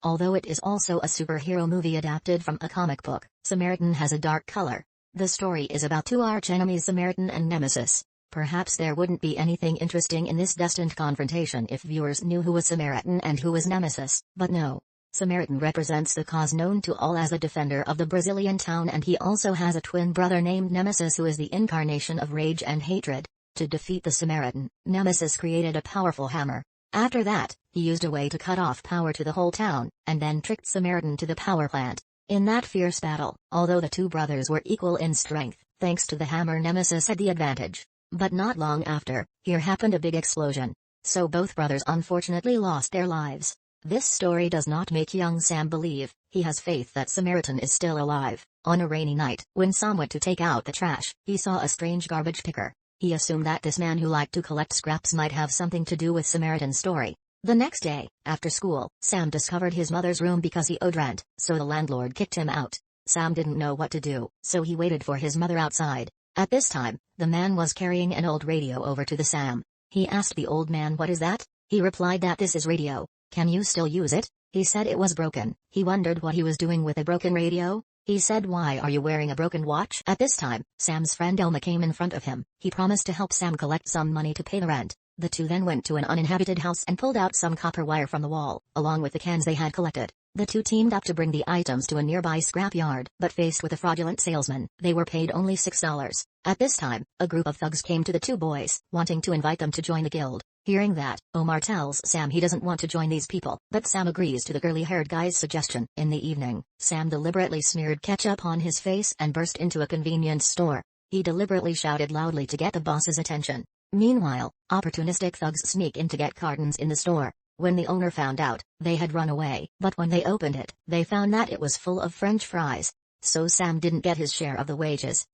Although it is also a superhero movie adapted from a comic book, Samaritan has a dark color. The story is about two arch-enemies, Samaritan and Nemesis. Perhaps there wouldn't be anything interesting in this destined confrontation if viewers knew who was Samaritan and who was Nemesis, but no. Samaritan represents the cause known to all as the defender of the Brazilian town, and he also has a twin brother named Nemesis who is the incarnation of rage and hatred. To defeat the Samaritan, Nemesis created a powerful hammer. After that, he used a way to cut off power to the whole town, and then tricked Samaritan to the power plant. In that fierce battle, although the two brothers were equal in strength, thanks to the hammer Nemesis had the advantage. But not long after, here happened a big explosion. So both brothers unfortunately lost their lives. This story does not make young Sam believe. He has faith that Samaritan is still alive. On a rainy night, when Sam went to take out the trash, he saw a strange garbage picker. He assumed that this man who liked to collect scraps might have something to do with Samaritan's story. The next day, after school, Sam discovered his mother's room because he owed rent, so the landlord kicked him out. Sam didn't know what to do, so he waited for his mother outside. At this time, the man was carrying an old radio over to the Sam. He asked the old man, "What is that?" He replied that this is radio. "Can you still use it?" He said it was broken. He wondered what he was doing with a broken radio. He said, "Why are you wearing a broken watch?" At this time, Sam's friend Elma came in front of him. He promised to help Sam collect some money to pay the rent. The two then went to an uninhabited house and pulled out some copper wire from the wall, along with the cans they had collected. The two teamed up to bring the items to a nearby scrapyard, but faced with a fraudulent salesman, they were paid only $6. At this time, a group of thugs came to the two boys, wanting to invite them to join the guild. Hearing that, Omar tells Sam he doesn't want to join these people, but Sam agrees to the curly-haired guy's suggestion. In the evening, Sam deliberately smeared ketchup on his face and burst into a convenience store. He deliberately shouted loudly to get the boss's attention. Meanwhile, opportunistic thugs sneak in to get cartons in the store. When the owner found out, they had run away, but when they opened it, they found that it was full of French fries. So Sam didn't get his share of the wages.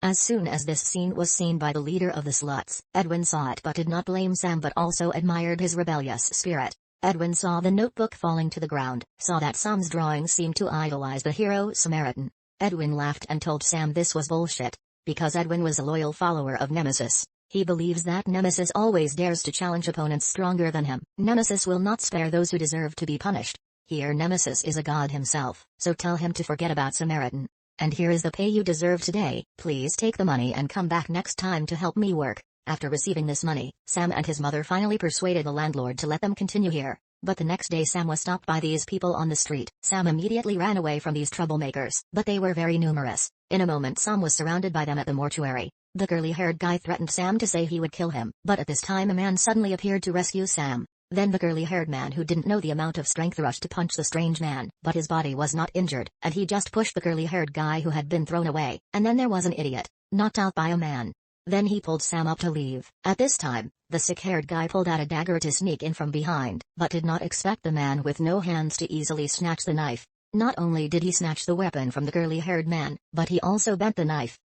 As soon as this scene was seen by the leader of the sluts, Edwin saw it but did not blame Sam but also admired his rebellious spirit. Edwin saw the notebook falling to the ground, saw that Sam's drawings seemed to idolize the hero Samaritan. Edwin laughed and told Sam this was bullshit. Because Edwin was a loyal follower of Nemesis, he believes that Nemesis always dares to challenge opponents stronger than him. Nemesis will not spare those who deserve to be punished. Here Nemesis is a god himself, so tell him to forget about Samaritan. And here is the pay you deserve today. Please take the money and come back next time to help me work. After receiving this money, Sam and his mother finally persuaded the landlord to let them continue here. But the next day Sam was stopped by these people on the street. Sam immediately ran away from these troublemakers, but they were very numerous. In a moment Sam was surrounded by them at the mortuary. The curly-haired guy threatened Sam to say he would kill him, but at this time a man suddenly appeared to rescue Sam. Then the curly-haired man who didn't know the amount of strength rushed to punch the strange man, but his body was not injured, and he just pushed the curly-haired guy who had been thrown away. And then there was an idiot, knocked out by a man. Then he pulled Sam up to leave. At this time, the sick-haired guy pulled out a dagger to sneak in from behind, but did not expect the man with no hands to easily snatch the knife. Not only did he snatch the weapon from the curly-haired man, but he also bent the knife.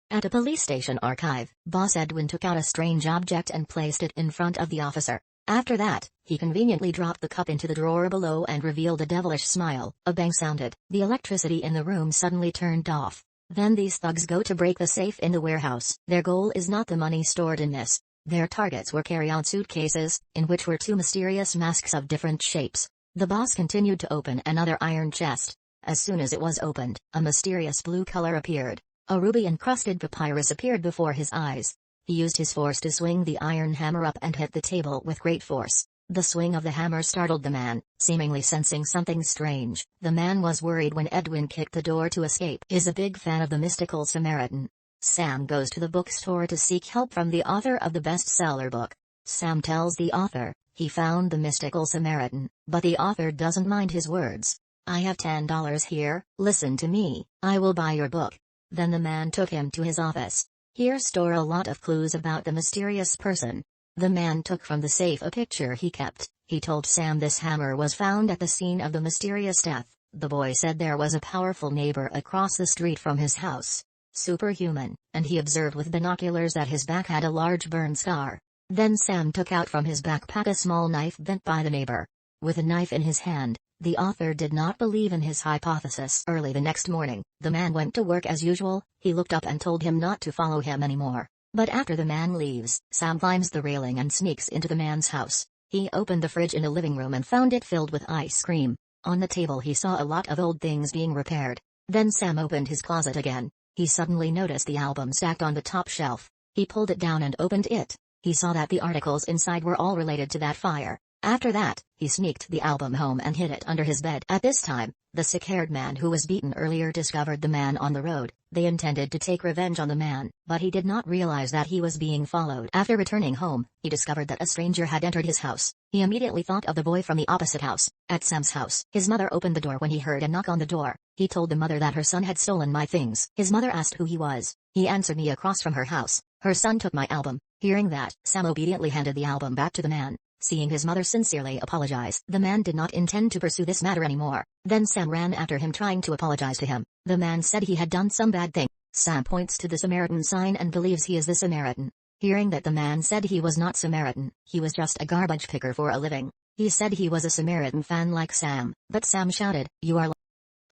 At a police station archive, Boss Edwin took out a strange object and placed it in front of the officer. After that, he conveniently dropped the cup into the drawer below and revealed a devilish smile. A bang sounded. The electricity in the room suddenly turned off. Then these thugs go to break the safe in the warehouse. Their goal is not the money stored in this. Their targets were carry-on suitcases, in which were two mysterious masks of different shapes. The boss continued to open another iron chest. As soon as it was opened, a mysterious blue color appeared. A ruby-encrusted papyrus appeared before his eyes. He used his force to swing the iron hammer up and hit the table with great force. The swing of the hammer startled the man, seemingly sensing something strange. The man was worried when Edwin kicked the door to escape. He is a big fan of the mystical Samaritan. Sam goes to the bookstore to seek help from the author of the bestseller book. Sam tells the author he found the mystical Samaritan, but the author doesn't mind his words. "I have $10 here, listen to me, I will buy your book." Then the man took him to his office. Here store a lot of clues about the mysterious person. The man took from the safe a picture he kept. He told Sam this hammer was found at the scene of the mysterious death. The boy said there was a powerful neighbor across the street from his house. Superhuman, and he observed with binoculars that his back had a large burn scar. Then Sam took out from his backpack a small knife bent by the neighbor. With a knife in his hand, the author did not believe in his hypothesis. Early the next morning, the man went to work as usual. He looked up and told him not to follow him anymore. But after the man leaves, Sam climbs the railing and sneaks into the man's house. He opened the fridge in the living room and found it filled with ice cream. On the table he saw a lot of old things being repaired. Then Sam opened his closet again. He suddenly noticed the album stacked on the top shelf. He pulled it down and opened it. He saw that the articles inside were all related to that fire. After that, he sneaked the album home and hid it under his bed. At this time, the sick-haired man who was beaten earlier discovered the man on the road. They intended to take revenge on the man, but he did not realize that he was being followed. After returning home, he discovered that a stranger had entered his house. He immediately thought of the boy from the opposite house. At Sam's house, his mother opened the door when he heard a knock on the door. He told the mother that her son had stolen my things. His mother asked who he was. He answered, me across from her house. Her son took my album. Hearing that, Sam obediently handed the album back to the man. Seeing his mother sincerely apologize, the man did not intend to pursue this matter anymore. Then Sam ran after him trying to apologize to him. The man said he had done some bad thing. Sam points to the Samaritan sign and believes he is the Samaritan. Hearing that the man said he was not Samaritan, he was just a garbage picker for a living. He said he was a Samaritan fan like Sam, but Sam shouted, "You are."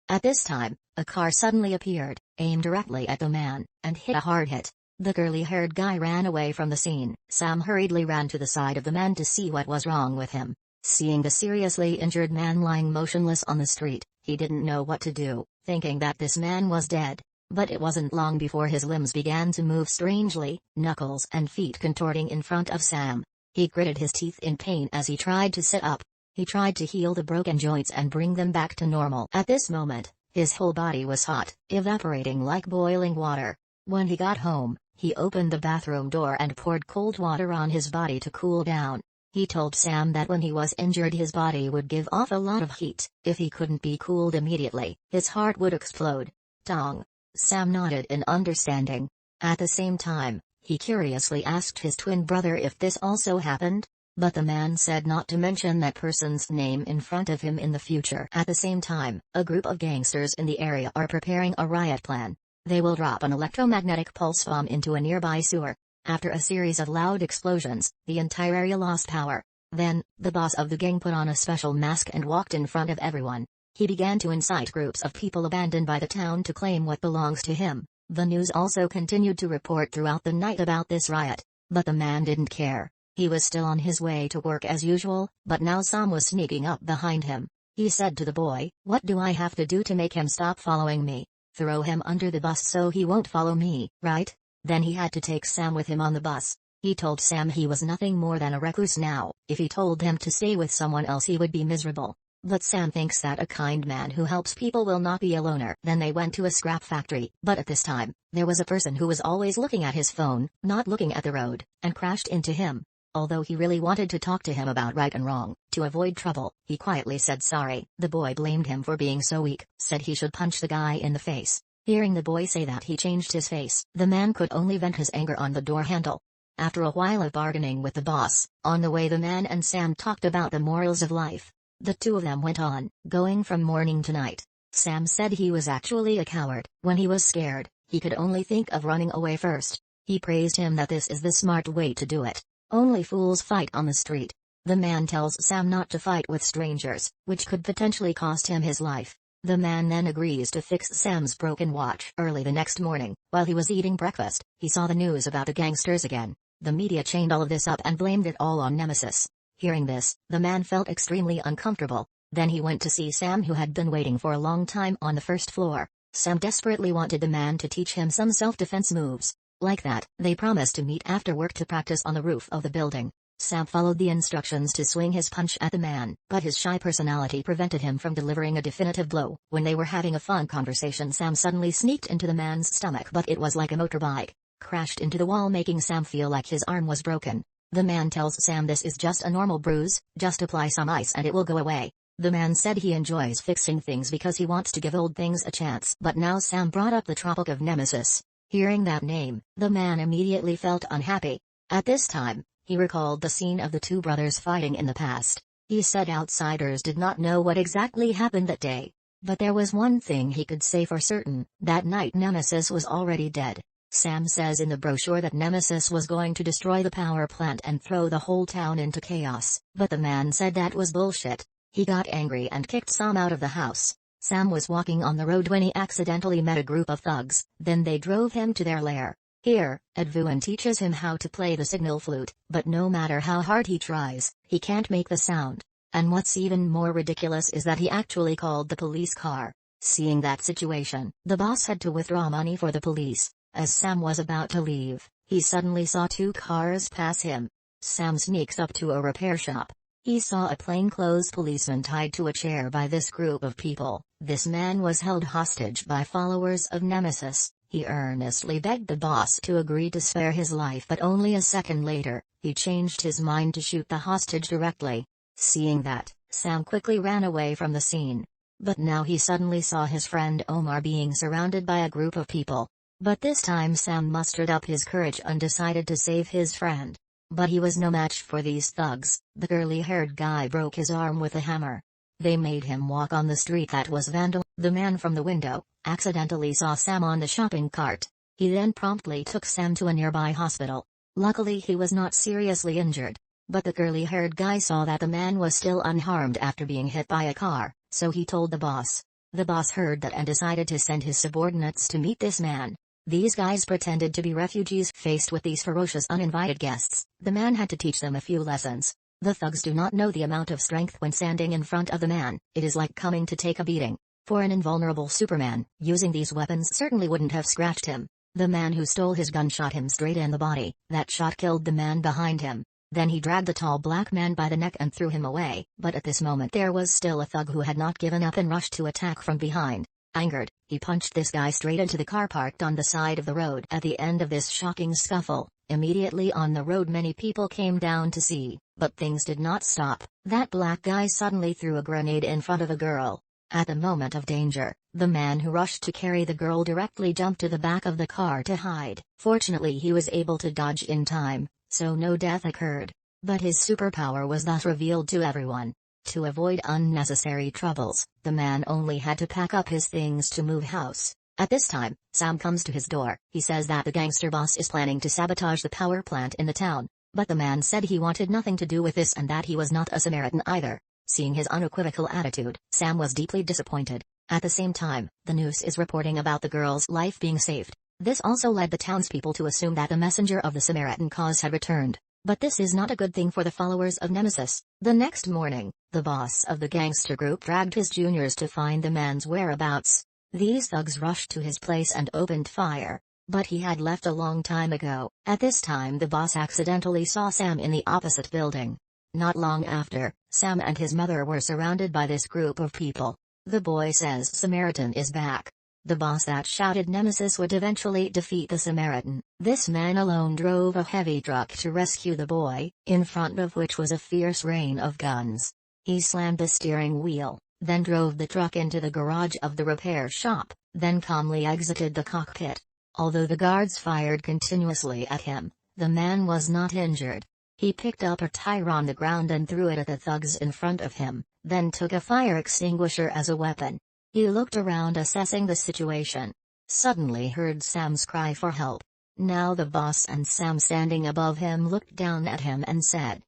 At this time, a car suddenly appeared, aimed directly at the man, and hit a hard hit. The curly-haired guy ran away from the scene. Sam hurriedly ran to the side of the man to see what was wrong with him. Seeing the seriously injured man lying motionless on the street, he didn't know what to do, thinking that this man was dead. But it wasn't long before his limbs began to move strangely, knuckles and feet contorting in front of Sam. He gritted his teeth in pain as he tried to sit up. He tried to heal the broken joints and bring them back to normal. At this moment, his whole body was hot, evaporating like boiling water. When he got home, he opened the bathroom door and poured cold water on his body to cool down. He told Sam that when he was injured his body would give off a lot of heat. If he couldn't be cooled immediately, his heart would explode. Dong. Sam nodded in understanding. At the same time, he curiously asked his twin brother if this also happened, but the man said not to mention that person's name in front of him in the future. At the same time, a group of gangsters in the area are preparing a riot plan. They will drop an electromagnetic pulse bomb into a nearby sewer. After a series of loud explosions, the entire area lost power. Then, the boss of the gang put on a special mask and walked in front of everyone. He began to incite groups of people abandoned by the town to claim what belongs to him. The news also continued to report throughout the night about this riot, but the man didn't care. He was still on his way to work as usual, but now Sam was sneaking up behind him. He said to the boy, "What do I have to do to make him stop following me? Throw him under the bus so he won't follow me, right?" Then he had to take Sam with him on the bus. He told Sam he was nothing more than a recluse now. If he told him to stay with someone else he would be miserable. But Sam thinks that a kind man who helps people will not be a loner. Then they went to a scrap factory, but at this time, there was a person who was always looking at his phone, not looking at the road, and crashed into him. Although he really wanted to talk to him about right and wrong, to avoid trouble, he quietly said sorry. The boy blamed him for being so weak, said he should punch the guy in the face. Hearing the boy say that, he changed his face. The man could only vent his anger on the door handle. After a while of bargaining with the boss, on the way the man and Sam talked about the morals of life. The two of them went on, going from morning to night. Sam said he was actually a coward. When he was scared, he could only think of running away first. He praised him that this is the smart way to do it. Only fools fight on the street. The man tells Sam not to fight with strangers, which could potentially cost him his life. The man then agrees to fix Sam's broken watch. Early the next morning, while he was eating breakfast, he saw the news about the gangsters again. The media chained all of this up and blamed it all on Nemesis. Hearing this, the man felt extremely uncomfortable. Then he went to see Sam, who had been waiting for a long time on the first floor. Sam desperately wanted the man to teach him some self-defense moves. Like that, they promised to meet after work to practice on the roof of the building. Sam followed the instructions to swing his punch at the man, but his shy personality prevented him from delivering a definitive blow. When they were having a fun conversation, Sam suddenly sneaked into the man's stomach, but it was like a motorbike. Crashed into the wall, making Sam feel like his arm was broken. The man tells Sam this is just a normal bruise, just apply some ice and it will go away. The man said he enjoys fixing things because he wants to give old things a chance. But now Sam brought up the Tropic of Nemesis. Hearing that name, the man immediately felt unhappy. At this time, he recalled the scene of the two brothers fighting in the past. He said outsiders did not know what exactly happened that day. But there was one thing he could say for certain, that night Nemesis was already dead. Sam says in the brochure that Nemesis was going to destroy the power plant and throw the whole town into chaos, but the man said that was bullshit. He got angry and kicked Sam out of the house. Sam was walking on the road when he accidentally met a group of thugs, then they drove him to their lair. Here, Edwin teaches him how to play the signal flute, but no matter how hard he tries, he can't make the sound. And what's even more ridiculous is that he actually called the police car. Seeing that situation, the boss had to withdraw money for the police. As Sam was about to leave, he suddenly saw two cars pass him. Sam sneaks up to a repair shop. He saw a plainclothes policeman tied to a chair by this group of people. This man was held hostage by followers of Nemesis. He earnestly begged the boss to agree to spare his life, but only a second later, he changed his mind to shoot the hostage directly. Seeing that, Sam quickly ran away from the scene. But now he suddenly saw his friend Omar being surrounded by a group of people. But this time Sam mustered up his courage and decided to save his friend. But he was no match for these thugs. The curly-haired guy broke his arm with a hammer. They made him walk on the street that was vandalized. The man from the window accidentally saw Sam on the shopping cart. He then promptly took Sam to a nearby hospital. Luckily he was not seriously injured. But the curly-haired guy saw that the man was still unharmed after being hit by a car, so he told the boss. The boss heard that and decided to send his subordinates to meet this man. These guys pretended to be refugees. Faced with these ferocious uninvited guests, the man had to teach them a few lessons. The thugs do not know the amount of strength when standing in front of the man. It is like coming to take a beating. For an invulnerable Superman, using these weapons certainly wouldn't have scratched him. The man who stole his gun shot him straight in the body. That shot killed the man behind him. Then he dragged the tall black man by the neck and threw him away. But at this moment there was still a thug who had not given up and rushed to attack from behind. Angered, he punched this guy straight into the car parked on the side of the road. At the end of this shocking scuffle, immediately on the road many people came down to see, but things did not stop. That black guy suddenly threw a grenade in front of a girl. At the moment of danger, the man who rushed to carry the girl directly jumped to the back of the car to hide. Fortunately he was able to dodge in time, so no death occurred. But his superpower was thus revealed to everyone. To avoid unnecessary troubles, the man only had to pack up his things to move house. At this time, Sam comes to his door. He says that the gangster boss is planning to sabotage the power plant in the town. But the man said he wanted nothing to do with this and that he was not a Samaritan either. Seeing his unequivocal attitude, Sam was deeply disappointed. At the same time, the news is reporting about the girl's life being saved. This also led the townspeople to assume that the messenger of the Samaritan cause had returned. But this is not a good thing for the followers of Nemesis. The next morning, the boss of the gangster group dragged his juniors to find the man's whereabouts. These thugs rushed to his place and opened fire. But he had left a long time ago. At this time the boss accidentally saw Sam in the opposite building. Not long after, Sam and his mother were surrounded by this group of people. The boy says Samaritan is back. The boss that shouted Nemesis would eventually defeat the Samaritan. This man alone drove a heavy truck to rescue the boy, in front of which was a fierce rain of guns. He slammed the steering wheel, then drove the truck into the garage of the repair shop, then calmly exited the cockpit. Although the guards fired continuously at him, the man was not injured. He picked up a tire on the ground and threw it at the thugs in front of him, then took a fire extinguisher as a weapon. He looked around assessing the situation. Suddenly heard Sam's cry for help. Now the boss and Sam standing above him looked down at him and said,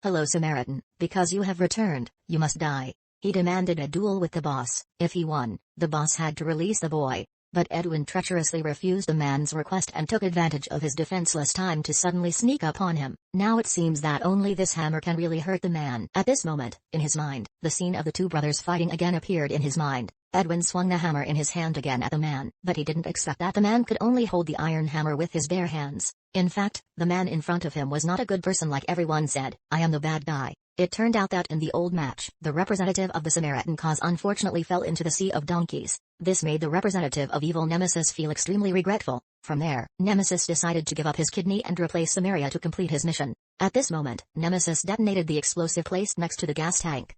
"Hello Samaritan, because you have returned, you must die." He demanded a duel with the boss. If he won, the boss had to release the boy. But Edwin treacherously refused the man's request and took advantage of his defenseless time to suddenly sneak up on him. Now it seems that only this hammer can really hurt the man. At this moment, in his mind, the scene of the two brothers fighting again appeared in his mind. Edwin swung the hammer in his hand again at the man, but he didn't expect that the man could only hold the iron hammer with his bare hands. In fact, the man in front of him was not a good person like everyone said. "I am the bad guy." It turned out that in the old match, the representative of the Samaritan cause unfortunately fell into the sea of donkeys. This made the representative of evil Nemesis feel extremely regretful. From there, Nemesis decided to give up his kidney and replace Samaria to complete his mission. At this moment, Nemesis detonated the explosive placed next to the gas tank.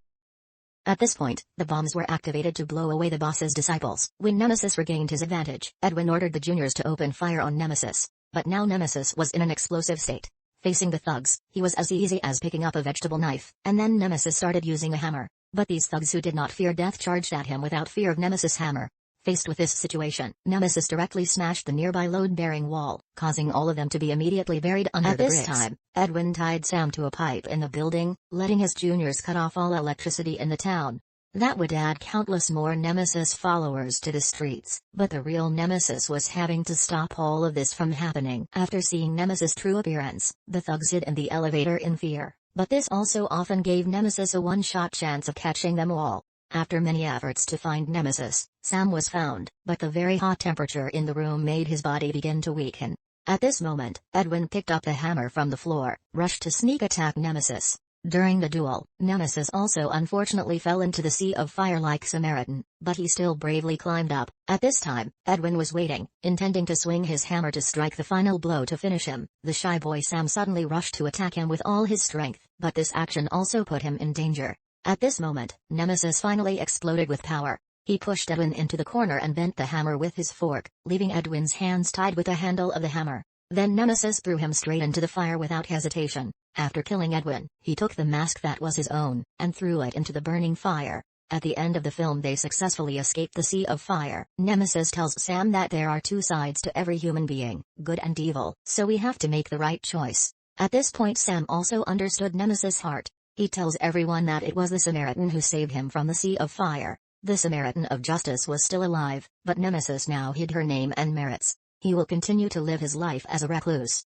At this point, the bombs were activated to blow away the boss's disciples. When Nemesis regained his advantage, Edwin ordered the juniors to open fire on Nemesis. But now Nemesis was in an explosive state. Facing the thugs, he was as easy as picking up a vegetable knife, and then Nemesis started using a hammer. But these thugs who did not fear death charged at him without fear of Nemesis' hammer. Faced with this situation, Nemesis directly smashed the nearby load-bearing wall, causing all of them to be immediately buried under the bricks. At this time, Edwin tied Sam to a pipe in the building, letting his juniors cut off all electricity in the town. That would add countless more Nemesis followers to the streets, but the real Nemesis was having to stop all of this from happening. After seeing Nemesis' true appearance, the thugs hid in the elevator in fear, but this also often gave Nemesis a one-shot chance of catching them all. After many efforts to find Nemesis, Sam was found, but the very hot temperature in the room made his body begin to weaken. At this moment, Edwin picked up the hammer from the floor, rushed to sneak attack Nemesis. During the duel, Nemesis also unfortunately fell into the sea of fire like Samaritan, but he still bravely climbed up. At this time, Edwin was waiting, intending to swing his hammer to strike the final blow to finish him. The shy boy Sam suddenly rushed to attack him with all his strength, but this action also put him in danger. At this moment, Nemesis finally exploded with power. He pushed Edwin into the corner and bent the hammer with his fork, leaving Edwin's hands tied with the handle of the hammer. Then Nemesis threw him straight into the fire without hesitation. After killing Edwin, he took the mask that was his own, and threw it into the burning fire. At the end of the film they successfully escaped the sea of fire. Nemesis tells Sam that there are two sides to every human being, good and evil, so we have to make the right choice. At this point Sam also understood Nemesis' heart. He tells everyone that it was the Samaritan who saved him from the sea of fire. The Samaritan of justice was still alive, but Nemesis now hid her name and merits. He will continue to live his life as a recluse.